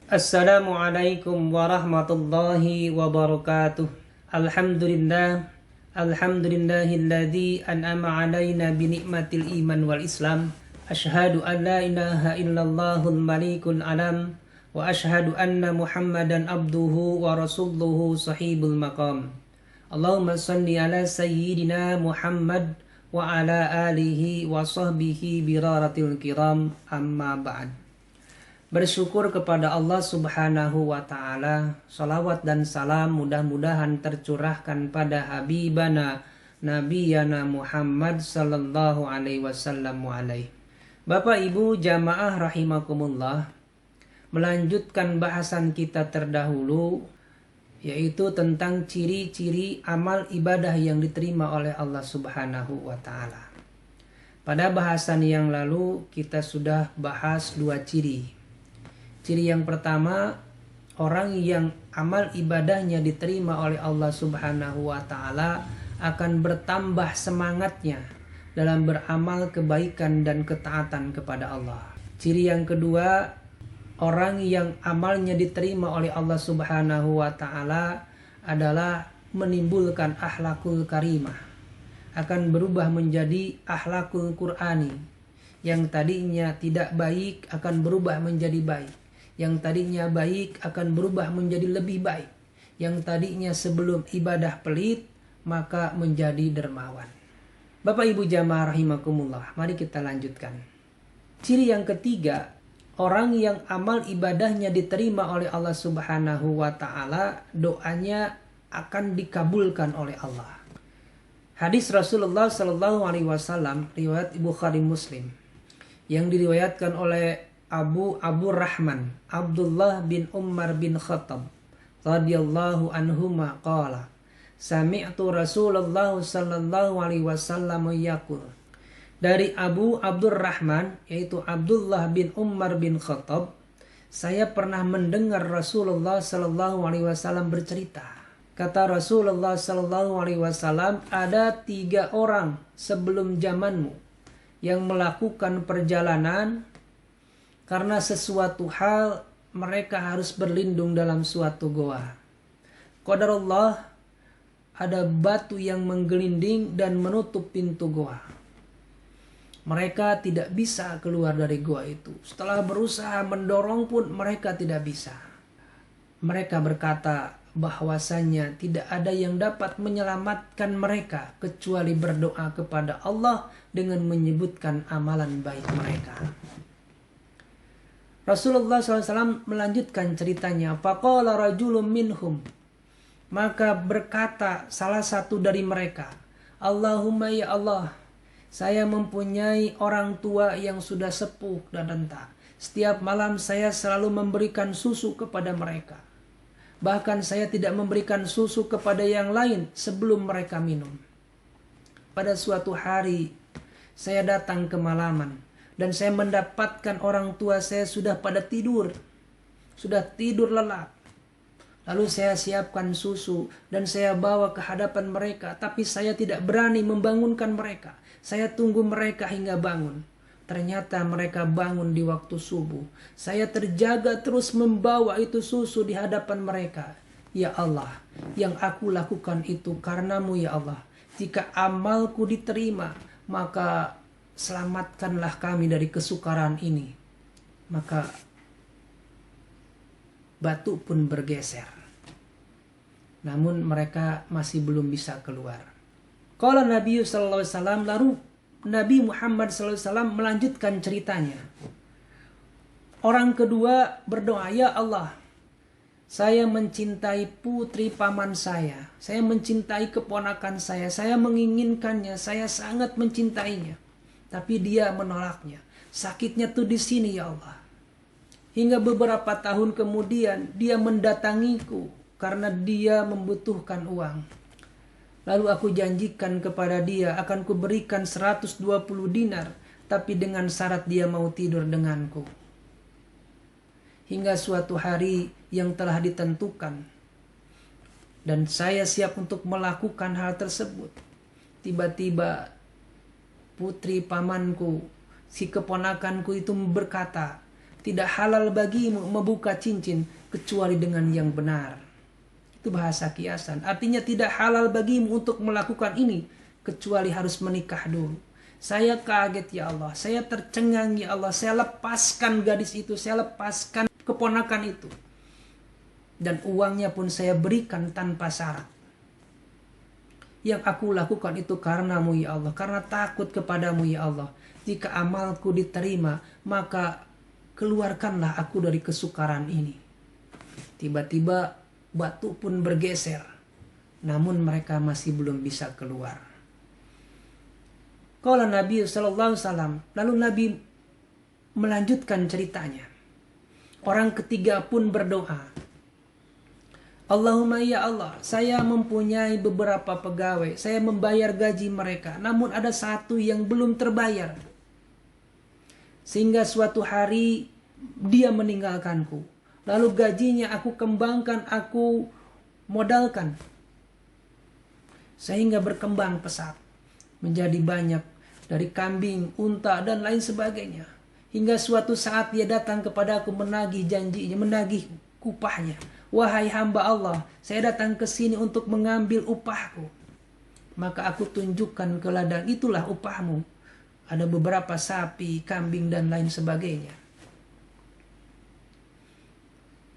Assalamualaikum warahmatullahi wabarakatuh. Alhamdulillah, alhamdulillahilladzi an'ama alaina binikmatil iman wal islam. Ashhadu an la ilaha illallahul malikul alam wa ashhadu anna muhammadan abduhu wa rasuluhu sahibul maqam. Allahumma salli ala sayyidina Muhammad wa ala alihi wa sahbihi biraratil kiram, amma ba'd. Bersyukur kepada Allah Subhanahu wa ta'ala. Salawat dan salam mudah-mudahan tercurahkan pada Habibana Nabiyana Muhammad sallallahu alaihi wasallam alaih. Bapak Ibu jamaah rahimakumullah, melanjutkan bahasan kita terdahulu, yaitu tentang ciri-ciri amal ibadah yang diterima oleh Allah Subhanahu wa ta'ala. Pada bahasan yang lalu kita sudah bahas dua ciri. Ciri yang pertama, orang yang amal ibadahnya diterima oleh Allah Subhanahu wa ta'ala akan bertambah semangatnya dalam beramal kebaikan dan ketaatan kepada Allah. Ciri yang kedua, orang yang amalnya diterima oleh Allah Subhanahu wa ta'ala adalah menimbulkan akhlakul karimah, akan berubah menjadi akhlakul Qur'ani. Yang tadinya tidak baik akan berubah menjadi baik. Yang tadinya baik akan berubah menjadi lebih baik. Yang tadinya sebelum ibadah pelit, maka menjadi dermawan. Bapak Ibu jamaah rahimakumullah, mari kita lanjutkan. Ciri yang ketiga, orang yang amal ibadahnya diterima oleh Allah Subhanahu wa ta'ala, doanya akan dikabulkan oleh Allah. Hadis Rasulullah sallallahu alaihi wasallam riwayat Bukhari Muslim yang diriwayatkan oleh Abu Rahman Abdullah bin Umar bin Khattab radhiyallahu anhuma qala sami'tu Rasulullah sallallahu alaihi wasallam yaqul. Dari Abu Abdurrahman, yaitu Abdullah bin Umar bin Khattab, saya pernah mendengar Rasulullah sallallahu alaihi wasallam bercerita. Kata Rasulullah sallallahu alaihi wasallam, ada 3 orang sebelum zamanmu yang melakukan perjalanan karena sesuatu hal mereka harus berlindung dalam suatu goa. Qadarullah, ada batu yang menggelinding dan menutup pintu goa. Mereka tidak bisa keluar dari goa itu. Setelah berusaha mendorong pun mereka tidak bisa. Mereka berkata bahwasanya tidak ada yang dapat menyelamatkan mereka kecuali berdoa kepada Allah dengan menyebutkan amalan baik mereka. Rasulullah SAW melanjutkan ceritanya. Faqala rajulun minhum, maka berkata salah satu dari mereka, Allahumma ya Allah, saya mempunyai orang tua yang sudah sepuh dan renta. Setiap malam saya selalu memberikan susu kepada mereka. Bahkan saya tidak memberikan susu kepada yang lain sebelum mereka minum. Pada suatu hari saya datang ke malaman dan saya mendapatkan orang tua saya sudah pada tidur. Sudah tidur lelap. Lalu saya siapkan susu dan saya bawa ke hadapan mereka. Tapi saya tidak berani membangunkan mereka. Saya tunggu mereka hingga bangun. Ternyata mereka bangun di waktu subuh. Saya terjaga terus membawa itu susu di hadapan mereka. Ya Allah, yang aku lakukan itu karenamu ya Allah. Jika amalku diterima, maka selamatkanlah kami dari kesukaran ini. Maka batu pun bergeser. Namun mereka masih belum bisa keluar. Qala Nabi sallallahu alaihi wasallam, lalu Nabi Muhammad sallallahu alaihi wasallam melanjutkan ceritanya. Orang kedua berdoa, ya Allah, saya mencintai putri paman saya mencintai keponakan saya menginginkannya, saya sangat mencintainya. Tapi dia menolaknya. Sakitnya tuh di sini ya Allah. Hingga beberapa tahun kemudian dia mendatangiku karena dia membutuhkan uang. Lalu aku janjikan kepada dia akan kuberikan 120 dinar, tapi dengan syarat dia mau tidur denganku. Hingga suatu hari yang telah ditentukan dan saya siap untuk melakukan hal tersebut. Tiba-tiba putri pamanku, si keponakanku itu berkata, Tidak halal bagimu membuka cincin kecuali dengan yang benar. Itu bahasa kiasan. Artinya tidak halal bagimu untuk melakukan ini kecuali harus menikah dulu. Saya kaget ya Allah, saya tercengang ya Allah, saya lepaskan gadis itu, saya lepaskan keponakan itu. Dan uangnya pun saya berikan tanpa syarat. Yang aku lakukan itu karenamu ya Allah, karena takut kepadamu ya Allah. Jika amalku diterima, maka keluarkanlah aku dari kesukaran ini. Tiba-tiba batu pun bergeser, namun mereka masih belum bisa keluar. Qala Nabi sallallahu alaihi wasallam, lalu Nabi melanjutkan ceritanya. Orang ketiga pun berdoa, Allahumma ya Allah, saya mempunyai beberapa pegawai, saya membayar gaji mereka, namun ada satu yang belum terbayar. Sehingga suatu hari dia meninggalkanku. Lalu gajinya aku kembangkan, aku modalkan. Sehingga berkembang pesat. Menjadi banyak dari kambing, unta, dan lain sebagainya. Hingga suatu saat dia datang kepada aku menagih janjinya, menagih upahnya. Wahai hamba Allah, saya datang ke sini untuk mengambil upahku. Maka aku tunjukkan ke ladang, itulah upahmu. Ada beberapa sapi, kambing, dan lain sebagainya.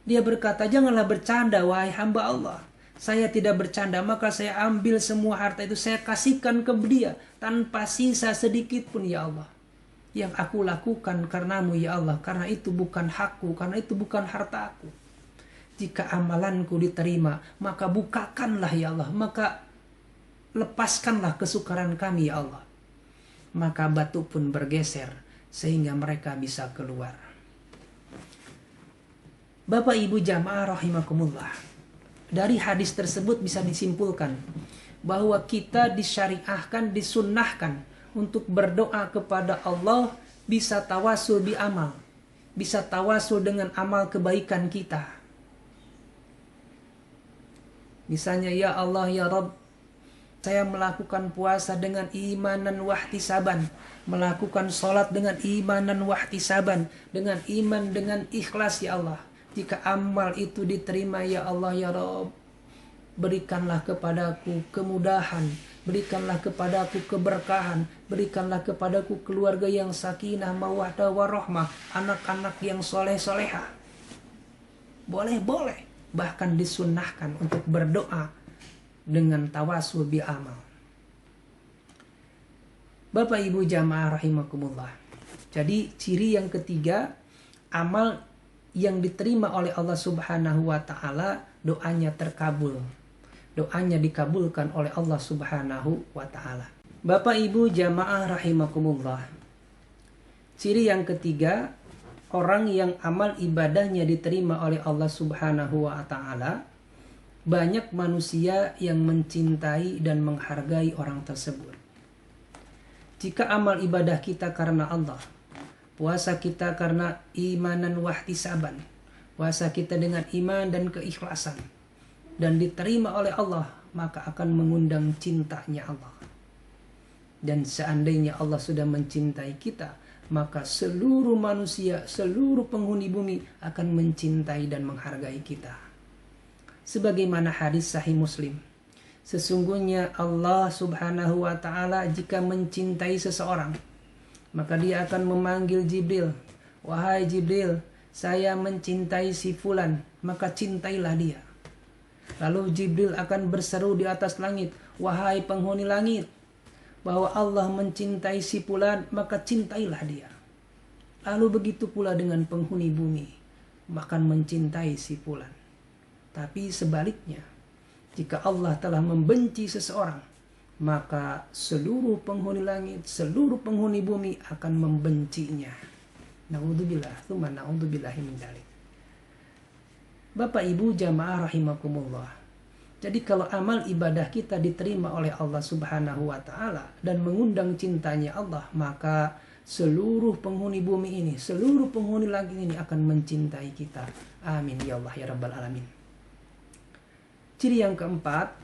Dia berkata, janganlah bercanda wahai hamba Allah. Saya tidak bercanda, maka saya ambil semua harta itu, saya kasihkan ke dia tanpa sisa sedikit pun ya Allah. Yang aku lakukan karenamu ya Allah, karena itu bukan hakku, karena itu bukan hartaku. Jika amalanku diterima, maka bukakanlah ya Allah, maka lepaskanlah kesukaran kami ya Allah. Maka batu pun bergeser sehingga mereka bisa keluar. Bapak Ibu jamaah rahimakumullah. Dari hadis tersebut bisa disimpulkan bahwa kita disyariahkan, disunnahkan untuk berdoa kepada Allah, bisa tawasul bi amal, bisa tawasul dengan amal kebaikan kita. Misalnya, ya Allah ya Rabb, saya melakukan puasa dengan imanan wahtisaban, melakukan sholat dengan imanan wahtisaban, dengan iman, dengan ikhlas ya Allah. Jika amal itu diterima ya Allah ya Rabb, berikanlah kepadaku kemudahan, berikanlah kepadaku keberkahan, berikanlah kepadaku keluarga yang sakinah, mawaddah warahmah, anak-anak yang soleh-solehah. Boleh, bahkan disunnahkan untuk berdoa dengan tawasul bi amal. Bapak Ibu jamaah rahimakumullah. Jadi ciri yang ketiga, amal yang diterima oleh Allah Subhanahu wa taala, doanya terkabul. Doanya dikabulkan oleh Allah Subhanahu wa taala. Bapak Ibu jamaah rahimakumullah. Ciri yang ketiga, orang yang amal ibadahnya diterima oleh Allah Subhanahu wa taala, banyak manusia yang mencintai dan menghargai orang tersebut. Jika amal ibadah kita karena Allah, puasa kita karena imanan wahtisaban, puasa kita dengan iman dan keikhlasan, dan diterima oleh Allah, maka akan mengundang cintanya Allah. Dan seandainya Allah sudah mencintai kita, maka seluruh manusia, seluruh penghuni bumi akan mencintai dan menghargai kita. Sebagaimana hadis sahih Muslim, sesungguhnya Allah Subhanahu wa taala jika mencintai seseorang, maka dia akan memanggil Jibril. Wahai Jibril, saya mencintai si fulan, maka cintailah dia. Lalu Jibril akan berseru di atas langit, wahai penghuni langit, bahwa Allah mencintai si fulan, maka cintailah dia. Lalu begitu pula dengan penghuni bumi, bahkan mencintai si fulan. Tapi sebaliknya, jika Allah telah membenci seseorang, maka seluruh penghuni langit, seluruh penghuni bumi akan membencinya. Na'udzubillah, tsumma na'udzubillahi min dzalik. Bapak Ibu jamaah rahimakumullah. Jadi kalau amal ibadah kita diterima oleh Allah Subhanahu wa taala dan mengundang cintanya Allah, maka seluruh penghuni bumi ini, seluruh penghuni langit ini akan mencintai kita. Amin ya Allah ya rabbal alamin. Ciri yang keempat,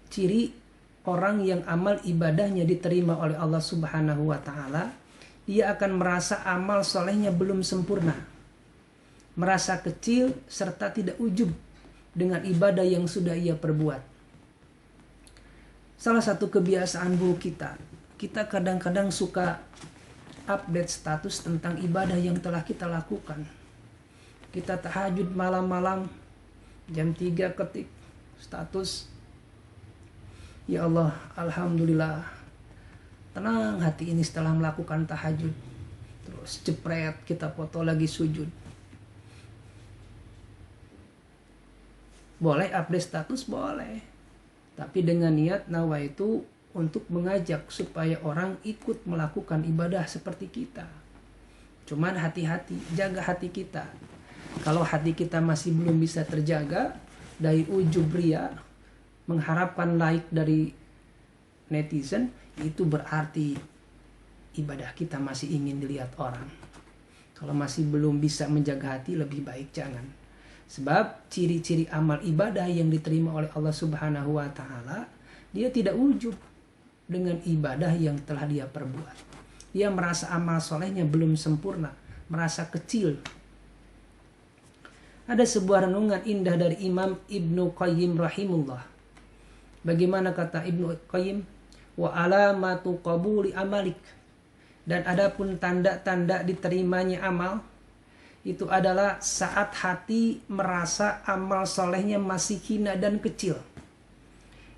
ciri orang yang amal ibadahnya diterima oleh Allah Subhanahu wa taala, dia akan merasa amal solehnya belum sempurna, merasa kecil serta tidak ujub dengan ibadah yang sudah ia perbuat. Salah satu kebiasaan buruk kita kadang-kadang suka update status tentang ibadah yang telah kita lakukan. Kita tahajud malam-malam, jam 3 ketik status, ya Allah, alhamdulillah, tenang hati ini setelah melakukan tahajud. Terus jepret kita foto lagi sujud. Boleh update status, boleh, tapi dengan niat nawaitu untuk mengajak supaya orang ikut melakukan ibadah seperti kita. Cuman hati-hati, jaga hati kita. Kalau hati kita masih belum bisa terjaga dari ujub ria, mengharapkan like dari netizen, itu berarti ibadah kita masih ingin dilihat orang. Kalau masih belum bisa menjaga hati, lebih baik jangan. Sebab ciri-ciri amal ibadah yang diterima oleh Allah Subhanahu wa Ta'ala, dia tidak ujub dengan ibadah yang telah dia perbuat. Dia merasa amal solehnya belum sempurna, merasa kecil. Ada sebuah renungan indah dari Imam Ibnu Qayyim rahimullah. Bagaimana kata Ibnu Qayyim? Wa alamatu qabuli amalik. Dan adapun tanda-tanda diterimanya amal, itu adalah saat hati merasa amal solehnya masih hina dan kecil.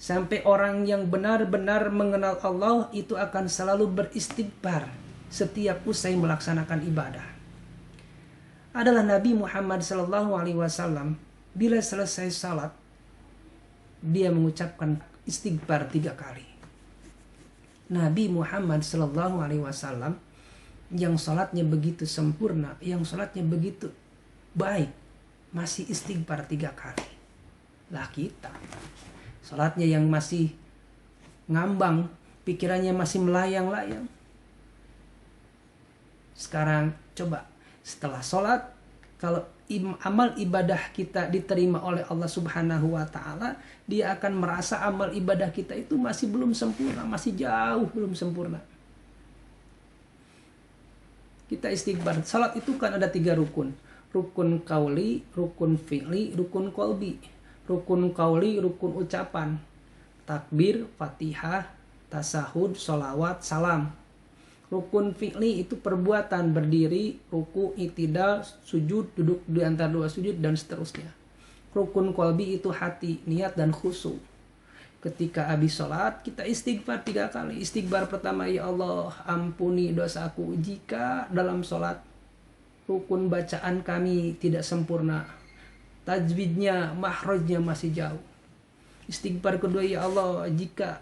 Sampai orang yang benar-benar mengenal Allah itu akan selalu beristighfar setiap usai melaksanakan ibadah. Adalah Nabi Muhammad SAW, bila selesai salat, dia mengucapkan istighfar 3 kali. Nabi Muhammad SAW yang salatnya begitu sempurna, yang salatnya begitu baik, masih istighfar 3 kali. Lah kita, salatnya yang masih ngambang, pikirannya masih melayang-layang. Sekarang coba setelah salat, kalau amal ibadah kita diterima oleh Allah Subhanahu wa Ta'ala, dia akan merasa amal ibadah kita itu masih belum sempurna, masih jauh belum sempurna. Kita istighfar. Salat itu kan ada 3 rukun. Rukun kauli, rukun fi'li, rukun qalbi. Rukun kauli, rukun ucapan. Takbir, fatihah, tasahud, sholawat, salam. Rukun fi'li itu perbuatan, berdiri, ruku, i'tidal, sujud, duduk di antara 2 sujud, dan seterusnya. Rukun qalbi itu hati, niat, dan khusyuk. Ketika habis sholat, kita istighfar 3 kali. Istighfar pertama, ya Allah, ampuni dosaku jika dalam sholat rukun bacaan kami tidak sempurna, tajwidnya, mahrajnya masih jauh. Istighfar kedua, ya Allah, jika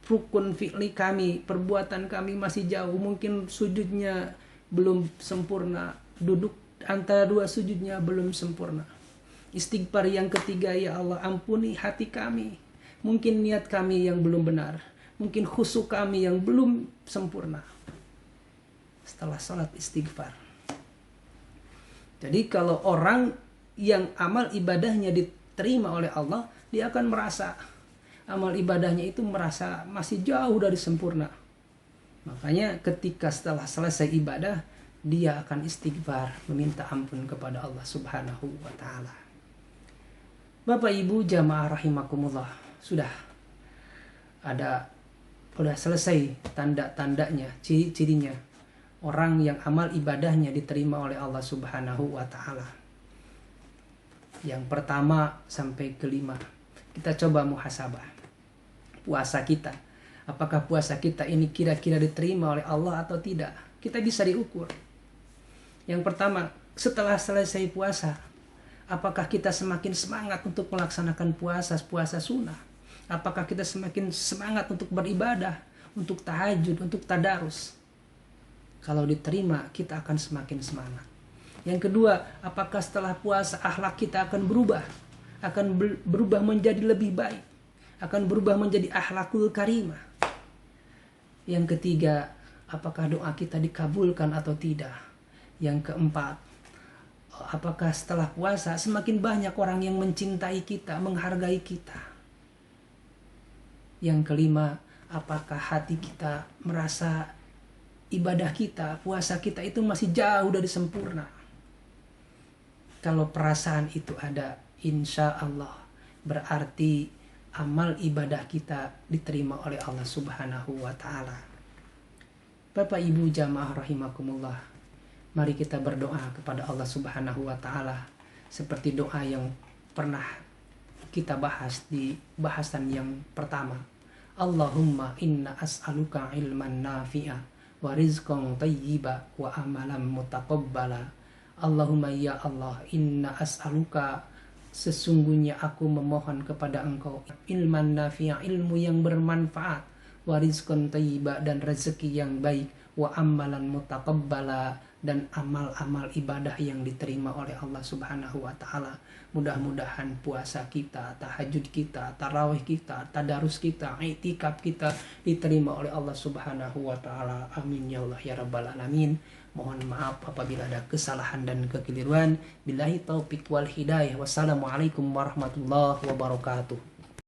rukun fi'li kami, perbuatan kami masih jauh, mungkin sujudnya belum sempurna, duduk antara 2 sujudnya belum sempurna. Istighfar yang ketiga, ya Allah, ampuni hati kami, mungkin niat kami yang belum benar, mungkin khusyuk kami yang belum sempurna. Setelah sholat istighfar. Jadi kalau orang yang amal ibadahnya diterima oleh Allah, dia akan merasa amal ibadahnya itu merasa masih jauh dari sempurna. Makanya ketika setelah selesai ibadah, dia akan istighfar, meminta ampun kepada Allah Subhanahu wa Ta'ala. Bapak Ibu jamaah rahimakumullah, sudah selesai tanda-tandanya, ciri-cirinya orang yang amal ibadahnya diterima oleh Allah Subhanahu wa Ta'ala. Yang pertama sampai kelima, kita coba muhasabah puasa kita. Apakah puasa kita ini kira-kira diterima oleh Allah atau tidak? Kita bisa diukur. Yang pertama, setelah selesai puasa, apakah kita semakin semangat untuk melaksanakan puasa sunnah? Apakah kita semakin semangat untuk beribadah, untuk tahajud, untuk tadarus? Kalau diterima, kita akan semakin semangat. Yang kedua, apakah setelah puasa akhlak kita akan berubah? Akan berubah menjadi lebih baik, akan berubah menjadi akhlakul karimah. Yang ketiga, apakah doa kita dikabulkan atau tidak? Yang keempat, apakah setelah puasa semakin banyak orang yang mencintai kita, menghargai kita? Yang kelima, apakah hati kita merasa ibadah kita, puasa kita itu masih jauh dari sempurna. Kalau perasaan itu ada, insya Allah berarti amal ibadah kita diterima oleh Allah Subhanahu wa Ta'ala. Bapak Ibu jamaah rahimakumullah, mari kita berdoa kepada Allah Subhanahu wa Ta'ala seperti doa yang pernah kita bahas di bahasan yang pertama. Allahumma inna as'aluka ilman nafi'a wa rizqan tayyiba wa amalan mutaqabbala. Allahumma ya Allah, inna as'aluka, sesungguhnya aku memohon kepada Engkau ilman nafi'a, ilmu yang bermanfaat, wa rizqan tayyiba, dan rezeki yang baik, wa amalan mutaqabbala, dan amal-amal ibadah yang diterima oleh Allah Subhanahu wa Ta'ala. Mudah-mudahan puasa kita, tahajud kita, tarawih kita, tadarus kita, i'tikaf kita diterima oleh Allah Subhanahu wa Ta'ala. Amin ya Allah ya rabbal alamin. Mohon maaf apabila ada kesalahan dan kekeliruan. Billahi taufiq wal hidayah. Wassalamualaikum warahmatullahi wabarakatuh.